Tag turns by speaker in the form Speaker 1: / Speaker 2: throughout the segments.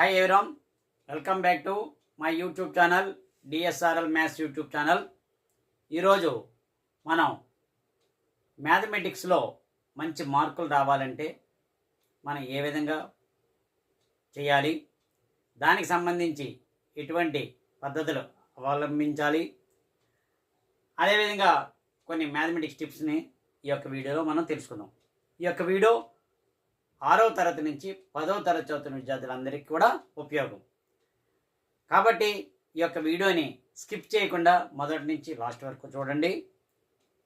Speaker 1: Hi everyone, welcome back to my YouTube channel DSRL maths YouTube channel. ఈరోజు మనం మ్యాథమెటిక్స్లో మంచి మార్కులు రావాలంటే మనం ఏ విధంగా చేయాలి, దానికి సంబంధించి ఎటువంటి పద్ధతులు అవలంబించాలి, అదేవిధంగా కొన్ని మ్యాథమెటిక్స్ టిప్స్ని ఈ యొక్క వీడియోలో మనం తెలుసుకుందాం. ఈ యొక్క వీడియో 6వ తరగతి నుంచి 10వ తరగతి చదువుతున్న విద్యార్థులందరికీ కూడా ఉపయోగం కాబట్టి ఈ యొక్క వీడియోని స్కిప్ చేయకుండా మొదటి నుంచి లాస్ట్ వరకు చూడండి.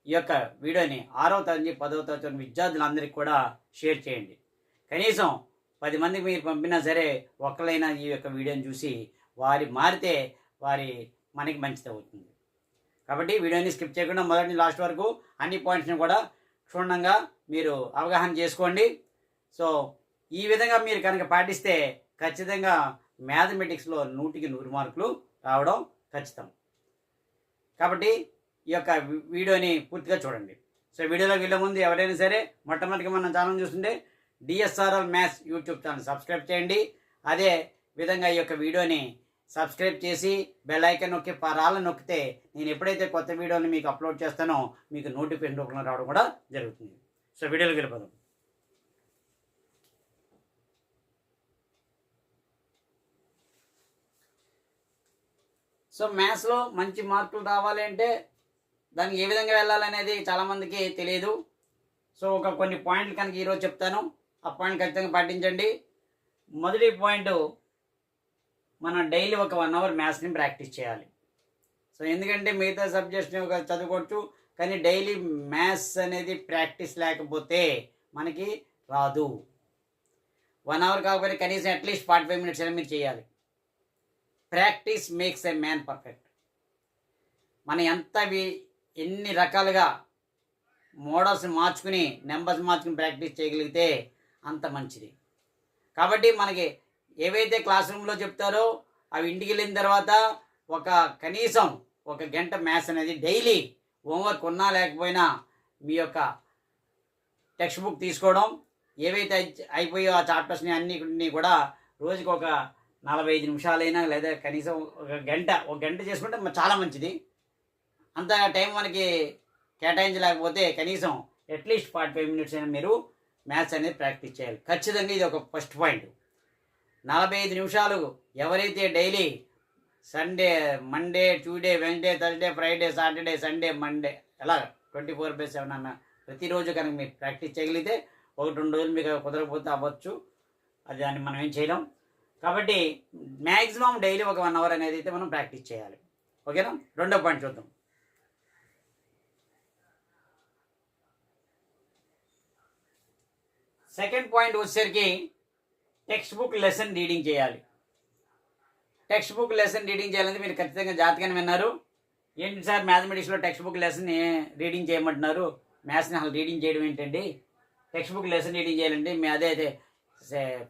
Speaker 1: ఈ యొక్క వీడియోని 6వ తరగతి నుంచి 10వ తరగతి చదువుతున్న విద్యార్థులందరికీ కూడా షేర్ చేయండి. కనీసం 10 మందికి మీరు పంపినా సరే ఒక్కరైనా ఈ యొక్క వీడియోని చూసి మారితే మనకి మంచిది అవుతుంది. కాబట్టి వీడియోని స్కిప్ చేయకుండా మొదటి నుంచి లాస్ట్ వరకు అన్ని పాయింట్స్ని కూడా క్షుణ్ణంగా మీరు అవగాహన చేసుకోండి. సో ఈ విధంగా మీరు కనుక పాటిస్తే ఖచ్చితంగా మ్యాథమెటిక్స్లో 100కి 100 మార్కులు రావడం ఖచ్చితం. కాబట్టి ఈ యొక్క వీడియోని పూర్తిగా చూడండి. సో వీడియోలోకి వెళ్ళే ముందు ఎవరైనా సరే మొట్టమొదటిగా మన ఛానల్ చూస్తుంటే DSRL maths YouTube channel subscribe చేయండి. అదే విధంగా ఈ యొక్క వీడియోని సబ్స్క్రైబ్ చేసి బెల్ ఐకాన్ నొక్కి పరాలను నొక్కితే నేను ఎప్పుడైతే కొత్త వీడియోని మీకు అప్లోడ్ చేస్తానో మీకు నోటిఫికేషన్ రూపంలో రావడం కూడా జరుగుతుంది. సో వీడియోలోకి వెళ్ళిపోదాం. సో మ్యాథ్స్లో మంచి మార్కులు రావాలి అంటే దానికి ఏ విధంగా వెళ్ళాలనేది చాలామందికి తెలియదు. సో కొన్ని పాయింట్లు కనుక ఈరోజు చెప్తాను, ఆ పాయింట్ ఖచ్చితంగా పాటించండి. మొదటి పాయింట్, మనం డైలీ ఒక 1 అవర్ మ్యాథ్స్ని ప్రాక్టీస్ చేయాలి. సో ఎందుకంటే మిగతా సబ్జెక్ట్స్ని చదువుకోవచ్చు, కానీ డైలీ మ్యాథ్స్ అనేది ప్రాక్టీస్ లేకపోతే మనకి రాదు. 1 అవర్ కాకపోతే కనీసం అట్లీస్ట్ 45 మినిట్స్ అయినా మీరు చేయాలి. Practice makes a man perfect. మనం ఎన్ని రకాలుగా మోడల్స్ మార్చుకుని నెంబర్స్ మార్చుకుని ప్రాక్టీస్ చేయగలిగితే అంత మంచిది. కాబట్టి మనకి ఏవైతే క్లాస్ రూమ్లో చెప్తారో అవి ఇంటికి వెళ్ళిన తర్వాత కనీసం 1 గంట మ్యాథ్స్ అనేది డైలీ హోంవర్క్ ఉన్నా లేకపోయినా మీ యొక్క టెక్స్ట్ బుక్ తీసుకోవడం, ఏవైతే అయిపోయో ఆ చాప్టర్స్ని అన్నిటిని కూడా రోజుకి 45 నిమిషాలైనా లేదా కనీసం 1 గంట చేసుకుంటే చాలా మంచిది. అంత టైం మనకి కేటాయించలేకపోతే కనీసం అట్లీస్ట్ 45 మినిట్స్ అయినా మీరు మ్యాథ్స్ అనేది ప్రాక్టీస్ చేయాలి. ఖచ్చితంగా ఇది ఒక ఫస్ట్ పాయింట్. 45 నిమిషాలు ఎవరైతే daily Sunday, Monday, Tuesday, Wednesday, Thursday, Friday, Saturday, Sunday, Monday అలా 24/7 అన్న ప్రతిరోజు కనుక మీరు ప్రాక్టీస్ చేయగలిగితే 1-2 రోజులు మీకు కుదరకపోతే అవ్వచ్చు, అది దాన్ని మనం ఏం చేయలేం. కాబట్టి మ్యాక్సిమం డైలీ ఒక 1 అవర్ అనేది అయితే మనం ప్రాక్టీస్ చేయాలి. ఓకేనా? రెండో పాయింట్ చూద్దాం. సెకండ్ పాయింట్ వచ్చేసరికి టెక్స్ట్ బుక్ లెసన్ రీడింగ్ చేయాలి. టెక్స్ట్ బుక్ లెసన్ రీడింగ్ చేయాలంటే మీరు ఖచ్చితంగా జాగ్రత్తగానే విన్నారు. ఏంటి సార్ మ్యాథమెటిక్స్లో టెక్స్ట్ బుక్ లెసన్ రీడింగ్ చేయమంటున్నారు, మ్యాథ్స్ని అసలు రీడింగ్ చేయడం ఏంటండి? టెక్స్ట్ బుక్ లెసన్ రీడింగ్ చేయాలంటే అదే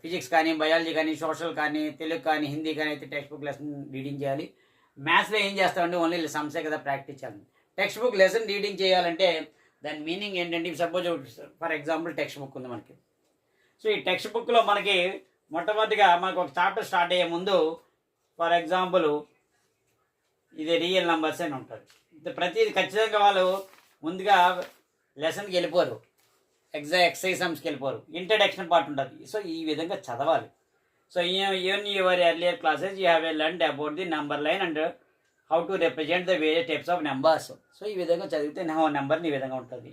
Speaker 1: ఫిజిక్స్ కానీ, బయాలజీ కానీ, సోషల్ కానీ, తెలుగు కానీ, హిందీ కానీ అయితే టెక్స్ట్ బుక్ లెసన్ రీడింగ్ చేయాలి. మ్యాథ్స్లో ఏం చేస్తామంటే ఓన్లీ సమ్సే కదా ప్రాక్టీస్ చేయాలి. టెక్స్ట్ బుక్ లెసన్ రీడింగ్ చేయాలంటే దాని మీనింగ్ ఏంటంటే, suppose for example text book ఉంది మనకి. సో ఈ టెక్స్ట్ బుక్లో మనకి మొట్టమొదటిగా మనకు ఒక చాప్టర్ స్టార్ట్ అయ్యే ముందు ఫర్ ఎగ్జాంపుల్ ఇది రియల్ నెంబర్స్ అని ఉంటుంది. ప్రతిది ఖచ్చితంగా వాళ్ళు ముందుగా లెసన్కి వెళ్ళిపోరు, ఎక్సైజ్ సమ్స్కి వెళ్ళిపోరు, ఇంట్రడక్షన్ పార్ట్ ఉంటుంది. సో ఈ విధంగా చదవాలి. So in your earlier classes you have learned about the number line and how to represent the various types of numbers. So ఈ విధంగా చదివితే నెంబర్ని ఈ విధంగా ఉంటుంది.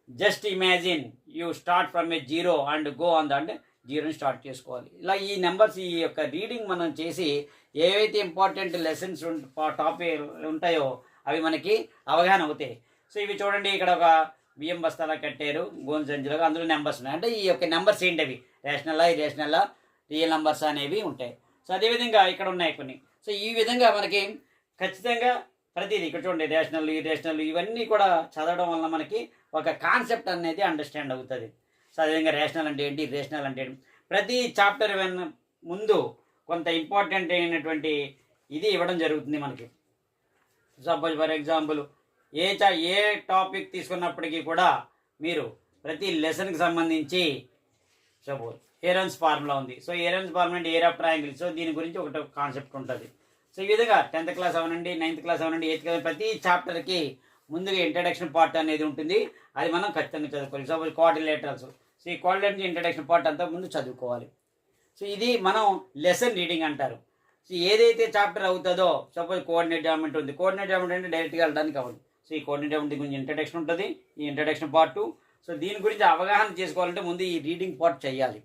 Speaker 1: Just imagine you start from A 0 and go on the, అంటే 0ని start చేసుకోవాలి. ఇలా ఈ నెంబర్స్ ఈ యొక్క రీడింగ్ మనం చేసి ఏవైతే ఇంపార్టెంట్ లెసన్స్ టాపిక్ ఉంటాయో అవి మనకి అవగాహన అవుతాయి. సో ఇవి చూడండి, ఇక్కడ ఒక బియ్యం బస్తాలా కట్టారు గోన్ సంచులుగా, అందులో నెంబర్స్ ఉన్నాయి. అంటే ఈ యొక్క నెంబర్స్ ఏంటి? అవి రేషనల్లా, ఇరేషనల్లా, రియల్ నెంబర్స్ అనేవి ఉంటాయి. సో అదేవిధంగా ఇక్కడ ఉన్నాయి కొన్ని. సో ఈ విధంగా మనకి ఖచ్చితంగా ప్రతిదీ ఇక్కడ చూడండి, రేషనల్, ఇరేషనల్ ఇవన్నీ కూడా చదవడం వల్ల మనకి ఒక కాన్సెప్ట్ అనేది అండర్స్టాండ్ అవుతుంది. సో అదేవిధంగా రేషనల్ అంటే ఏంటి, ఇరేషనల్ అంటే ఏంటి, ప్రతి చాప్టర్ ముందు కొంత ఇంపార్టెంట్ అయినటువంటి ఇది ఇవ్వడం జరుగుతుంది మనకి. సపోజ్ ఫర్ ఎగ్జాంపుల్ ఏ టాపిక్ తీసుకున్నప్పటికీ కూడా మీరు ప్రతి లెసన్కి సంబంధించి సపోజ్ ఏరన్స్ ఫార్ములా ఉంది. సో ఏరన్స్ ఫార్ములా అంటే ఏర్ ఆఫ్ ట్రయాంగిల్. సో దీని గురించి ఒకటి కాన్సెప్ట్ ఉంటుంది. సో ఈ విధంగా 10th క్లాస్ అవనండి, 9th క్లాస్ అవనండి, 8th క్లాస్ ప్రతి చాప్టర్కి ముందుగా ఇంట్రడక్షన్ పార్ట్ అనేది ఉంటుంది. అది మనం ఖచ్చితంగా చదువుకోవాలి. Suppose quadrilaterals. సో ఈ క్వాడ్రిలేటరల్ ఇంట్రడక్షన్ పార్ట్ అంతా ముందు చదువుకోవాలి. సో ఇది మనం లెసన్ రీడింగ్ అంటారు. సో ఏదైతే చాప్టర్ అవుతుందో, సపోజ్ కోఆర్డినేట్ జామెట్రీ ఉంది. కోఆర్డినేట్ జామెట్రీ అంటే డైరెక్ట్గా వెళ్ళడానికి అవ్వదు. సో ఈ కోఆర్డినేట్ జామెట్రీ గురించి ఇంట్రడక్షన్ ఉంటుంది, ఈ ఇంట్రడక్షన్ పార్ట్. సో దీని గురించి అవగాహన చేసుకోవాలంటే ముందు ఈ రీడింగ్ పార్ట్ చేయాలి.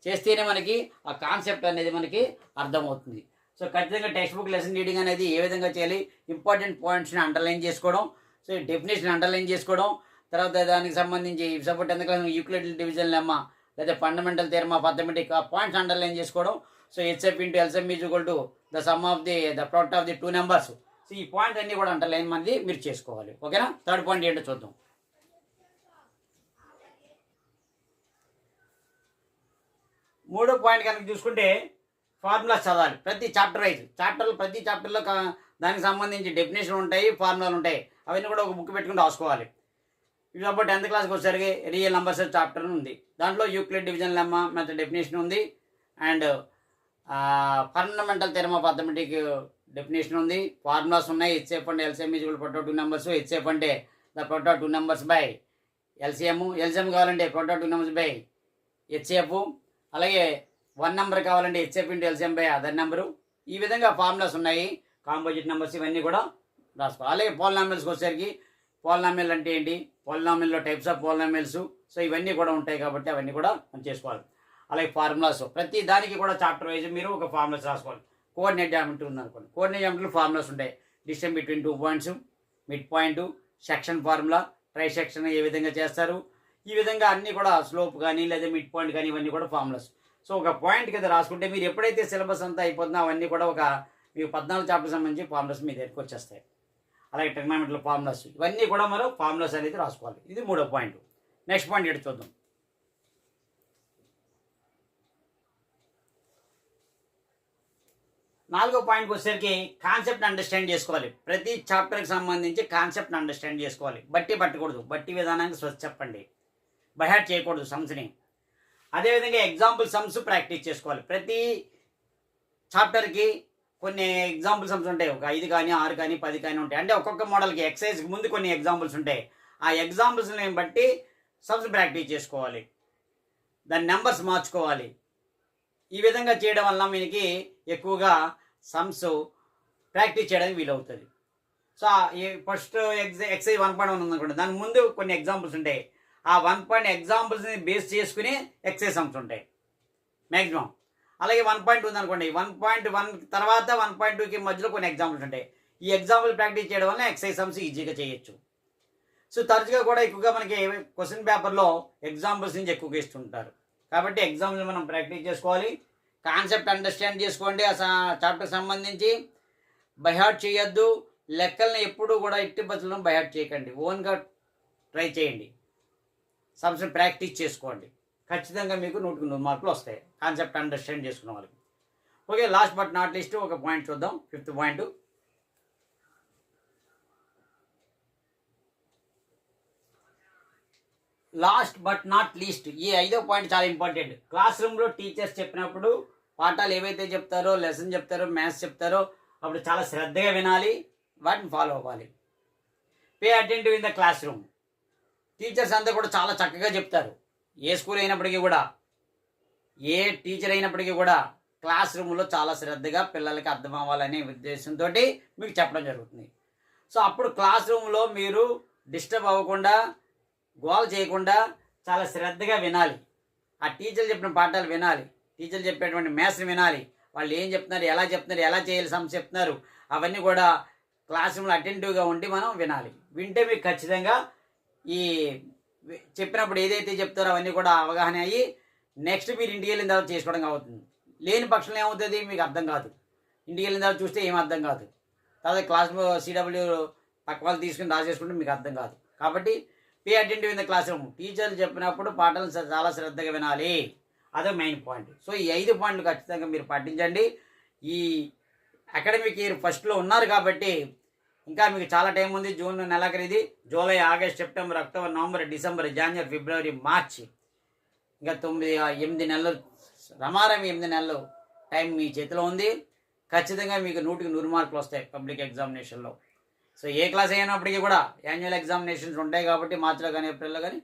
Speaker 1: చేస్తేనే మనకి ఆ కాన్సెప్ట్ అనేది మనకి అర్థమవుతుంది. సో ఖచ్చితంగా టెక్స్ట్ బుక్ లెసన్ రీడింగ్ అనేది ఏ విధంగా చేయాలి, ఇంపార్టెంట్ పాయింట్స్ని అండర్లైన్ చేసుకోవడం, సో డెఫినేషన్ అండర్లైన్ చేసుకోవడం, తర్వాత దానికి సంబంధించి suppose 10th class Euclid division lemma లేదా ఫండమెంటల్ థియరమ్ ఆఫ్ అర్థమెటిక్ ఆ పాయింట్స్ అండర్లైన్ చేసుకోవడం. So HF into LCM is equal to the sum of the product of the two numbers. So ఈ points అన్నీ కూడా అండర్లైన్ మనది మీరు చేసుకోవాలి. ఓకేనా? థర్డ్ పాయింట్ ఏంటో చూద్దాం. మూడో పాయింట్ కనుక చూసుకుంటే ఫార్ములాస్ చదవాలి. ప్రతి చాప్టర్ వైజ్ ప్రతి చాప్టర్లో దానికి సంబంధించి డెఫినేషన్ ఉంటాయి, ఫార్ములాలు ఉంటాయి. అవన్నీ కూడా ఒక బుక్ పెట్టుకుని రాసుకోవాలి. ఇప్పుడు సపోజ్ 10th క్లాస్కి వచ్చేసరికి రియల్ నెంబర్స్ చాప్టర్ ఉంది. దాంట్లో Euclid division lemma method definition ఉంది, and fundamental theorem of arithmetic definition ఉంది, ఫార్ములాస్ ఉన్నాయి. హెచ్ఎఫ్ అంటే LCM is equal to product of two numbers. HCF అంటే the product of two numbers by LCM. LCM కావాలంటే product of two numbers by HCF. అలాగే one number కావాలంటే HCF into LCM by other number. ఈ విధంగా formulas ఉన్నాయి. Composite numbers ఇవన్నీ కూడా రాసుకోవాలి. అలాగే పోలినామియల్స్కి వచ్చేసరికి పోలినామియల్ అంటే ఏంటి, పోలినామియల్లో టైప్స్ ఆఫ్ పోలినామియల్స్, సో ఇవన్నీ కూడా ఉంటాయి కాబట్టి అవన్నీ కూడా మనం చేసుకోవాలి. అలాగే ఫార్ములాస్ ప్రతి దానికి కూడా చాప్టర్ వైజ్ మీరు ఒక ఫార్ములాస్ రాసుకోవాలి. కోఆర్డినేట్ జామెట్రీ ఉందనుకోండి, కోఆర్డినేట్ జామెట్రీలో ఫార్ములాస్ ఉంటాయి. Distance between 2 points, mid point, section formula, try section ఏ విధంగా చేస్తారు, ఈ విధంగా అన్నీ కూడా స్లోప్ కానీ లేదా మిడ్ పాయింట్ కానీ ఇవన్నీ కూడా ఫార్ములాస్. సో ఒక పాయింట్ కింద రాసుకుంటే మీరు ఎప్పుడైతే సిలబస్ అంతా అయిపోతుందో అవన్నీ కూడా ఒక మీకు 14 చాప్టర్ సంబంధించి ఫార్ములాస్ మీ దగ్గరికి వచ్చేస్తాయి. అలాగే ట్రిగ్నోమెట్రీలో ఫార్ములాస్ ఇవన్నీ కూడా మనం ఫార్ములాస్ అనేది రాసుకోవాలి. ఇది మూడో పాయింట్. నెక్స్ట్ పాయింట్ ఎటు చూద్దాం. నాలుగో పాయింట్కి వచ్చేసరికి కాన్సెప్ట్ అండర్స్టాండ్ చేసుకోవాలి. ప్రతి చాప్టర్కి సంబంధించి కాన్సెప్ట్ అండర్స్టాండ్ చేసుకోవాలి. బట్టి పట్టకూడదు, బట్టి విధానానికి స్వచ్ఛ చెప్పండి, బైహార్ట్ చేయకూడదు సమ్స్ని. అదేవిధంగా ఎగ్జాంపుల్ సమ్స్ ప్రాక్టీస్ చేసుకోవాలి. ప్రతి చాప్టర్కి కొన్ని ఎగ్జాంపుల్ సమ్స్ ఉంటాయి. ఒక 5 కానీ 6 కానీ 10 కానీ ఉంటాయి. అంటే ఒక్కొక్క మోడల్కి ఎక్సైజ్కి ముందు కొన్ని ఎగ్జాంపుల్స్ ఉంటాయి. ఆ ఎగ్జాంపుల్స్ని బట్టి సమ్స్ ప్రాక్టీస్ చేసుకోవాలి, దాని నెంబర్స్ మార్చుకోవాలి. ఈ విధంగా చేయడం వల్ల మనకి ఎక్కువగా సమ్స్ ప్రాక్టీస్ చేయడానికి వీలవుతుంది. సో ఫస్ట్ ఎక్సైజ్ 1.1 ఉందనుకోండి, దాని ముందు కొన్ని ఎగ్జాంపుల్స్ ఉంటాయి. ఆ 1 ఎగ్జాంపుల్స్ని బేస్ చేసుకుని ఎక్సైజ్ సమ్స్ ఉంటాయి మ్యాక్సిమం. అలాగే 1.2 ఉందనుకోండి, 1.1 తర్వాత 1.2కి మధ్యలో కొన్ని ఎగ్జాంపుల్స్ ఉంటాయి. ఈ ఎగ్జాంపుల్ ప్రాక్టీస్ చేయడం వల్ల ఎక్సైజ్ సమ్స్ ఈజీగా చేయొచ్చు. సో తరచుగా కూడా ఎక్కువగా మనకి క్వశ్చన్ పేపర్లో ఎగ్జాంపుల్స్ నుంచి ఎక్కువగా ఇస్తుంటారు కాబట్టి ఎగ్జాంపుల్ మనం ప్రాక్టీస్ చేసుకోవాలి. కాన్సెప్ట్ అండర్స్టాండ్ చేసుకోండి. ఆ చాప్టర్కి సంబంధించి బైహార్ట్ చేయొద్దు. లెక్కల్ని ఎప్పుడూ కూడా ఎట్టి బస్సులను బైహార్ట్ చేయకండి, ఓన్గా ట్రై చేయండి. సమ్స్ని ప్రాక్టీస్ చేసుకోండి. ఖచ్చితంగా మీకు 100కి 100 మార్కులు వస్తాయి కాన్సెప్ట్ అండర్స్టాండ్ చేసుకున్న వాళ్ళకి. Okay, last but not least ఒక పాయింట్ చూద్దాం. 5th point. Last but not least, ఈ 5వ పాయింట్ చాలా ఇంపార్టెంట్. క్లాస్ రూమ్లో టీచర్స్ చెప్పినప్పుడు పాఠాలు ఏవైతే చెప్తారో, లెసన్ చెప్తారో, మ్యాథ్స్ చెప్తారో అప్పుడు చాలా శ్రద్ధగా వినాలి, వాటిని ఫాలో అవ్వాలి. Pay attentive in the class room. Teachers అంతా కూడా చాలా చక్కగా చెప్తారు. ఏ స్కూల్ అయినప్పటికీ కూడా, ఏ టీచర్ అయినప్పటికీ కూడా క్లాస్ రూమ్లో చాలా శ్రద్ధగా పిల్లలకి అర్థం అవ్వాలనే ఉద్దేశంతో మీకు చెప్పడం జరుగుతుంది. సో అప్పుడు క్లాస్ రూమ్లో మీరు డిస్టర్బ్ అవ్వకుండా, గోల్ చేయకుండా చాలా శ్రద్ధగా వినాలి. ఆ టీచర్లు చెప్పిన పాఠాలు వినాలి, టీచర్లు చెప్పేటువంటి మ్యాథ్స్ని వినాలి. వాళ్ళు ఏం చెప్తున్నారు, ఎలా చెప్తున్నారు, ఎలా చేయాలి, సమ్స్ చెప్తున్నారు, అవన్నీ కూడా క్లాస్ రూమ్లో అటెంటివ్గా ఉండి మనం వినాలి. వింటే మీకు ఖచ్చితంగా ఈ చెప్పినప్పుడు ఏదైతే చెప్తారో అవన్నీ కూడా అవగాహన అయ్యి నెక్స్ట్ మీరు ఇంటికి వెళ్ళిన తర్వాత చేసుకోవడం అవుతుంది. లేని పక్షంలో ఏమవుతుంది, మీకు అర్థం కాదు. ఇంటికి వెళ్ళిన తర్వాత చూస్తే ఏం అర్థం కాదు. తర్వాత క్లాస్లో CW పక్క వాళ్ళు తీసుకుని రాసేసుకుంటే మీకు అర్థం కాదు. కాబట్టి pay attentive in the class room. టీచర్లు చెప్పినప్పుడు పాఠాలను చాలా శ్రద్ధగా వినాలి, అదే మెయిన్ పాయింట్. సో ఈ 5 పాయింట్లు ఖచ్చితంగా మీరు పాటించండి. ఈ అకాడమిక్ ఇయర్ ఫస్ట్లో ఉన్నారు కాబట్టి ఇంకా మీకు చాలా టైం ఉంది. జూన్ నెలాఖరు ఇది. July, August, September, October, November, December, జనవరి, ఫిబ్రవరి, మార్చి, ఇంకా 8 నెలలు రమారమి 8 నెలలు టైం మీ చేతిలో ఉంది. ఖచ్చితంగా మీకు 100కి 100 మార్కులు వస్తాయి పబ్లిక్ ఎగ్జామినేషన్లో. సో ఏ క్లాస్ అయినప్పటికీ కూడా యాన్యువల్ ఎగ్జామినేషన్స్ ఉంటాయి కాబట్టి మార్చిలో కానీ ఏప్రిల్లో కానీ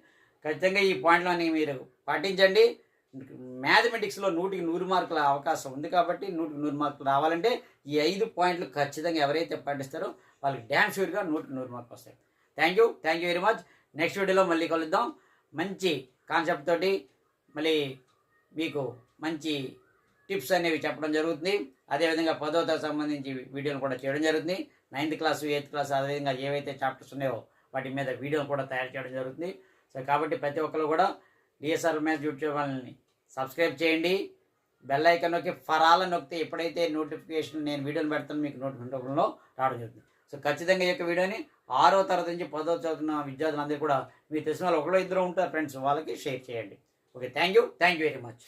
Speaker 1: ఖచ్చితంగా ఈ పాయింట్లని మీరు పాటించండి. మ్యాథమెటిక్స్లో 100కి 100 మార్కుల అవకాశం ఉంది కాబట్టి 100కి 100 మార్కులు రావాలంటే ఈ 5 పాయింట్లు ఖచ్చితంగా ఎవరైతే పాటిస్తారో వాళ్ళకి డ్యామ్ షూర్గా 100కి 100 మార్కులు వస్తాయి. Thank you very much. Next వీడియోలో మళ్ళీ కలుద్దాం. మంచి కాన్సెప్ట్ తోటి మళ్ళీ మీకు మంచి టిప్స్ అనేవి చెప్పడం జరుగుతుంది. అదేవిధంగా 10వ తరగతి సంబంధించి వీడియోలు కూడా చేయడం జరుగుతుంది. 9th క్లాసు 8th క్లాసు అదేవిధంగా ఏవైతే చాప్టర్స్ ఉన్నాయో వాటి మీద వీడియోలు కూడా తయారు చేయడం జరుగుతుంది. సో కాబట్టి ప్రతి ఒక్కరు కూడా డిఎస్ఆర్ మ్యాథ్స్ యూట్యూబ్ ఛానల్ని సబ్స్క్రైబ్ చేయండి. బెల్ ఐకాన్ నొక్కి ఫరాల నొక్కితే ఎప్పుడైతే నోటిఫికేషన్ నేను వీడియోని పెడతాను మీకు నోటిఫికేషన్లో రావడం జరుగుతుంది. సో ఖచ్చితంగా ఈ యొక్క వీడియోని 6వ తరగతి నుంచి 10వ చదువుతున్న విద్యార్థులందరూ కూడా మీరు తెలిసిన వాళ్ళు ఒకరో ఇద్దరు ఉంటారు ఫ్రెండ్స్, వాళ్ళకి షేర్ చేయండి. Okay, thank you very much.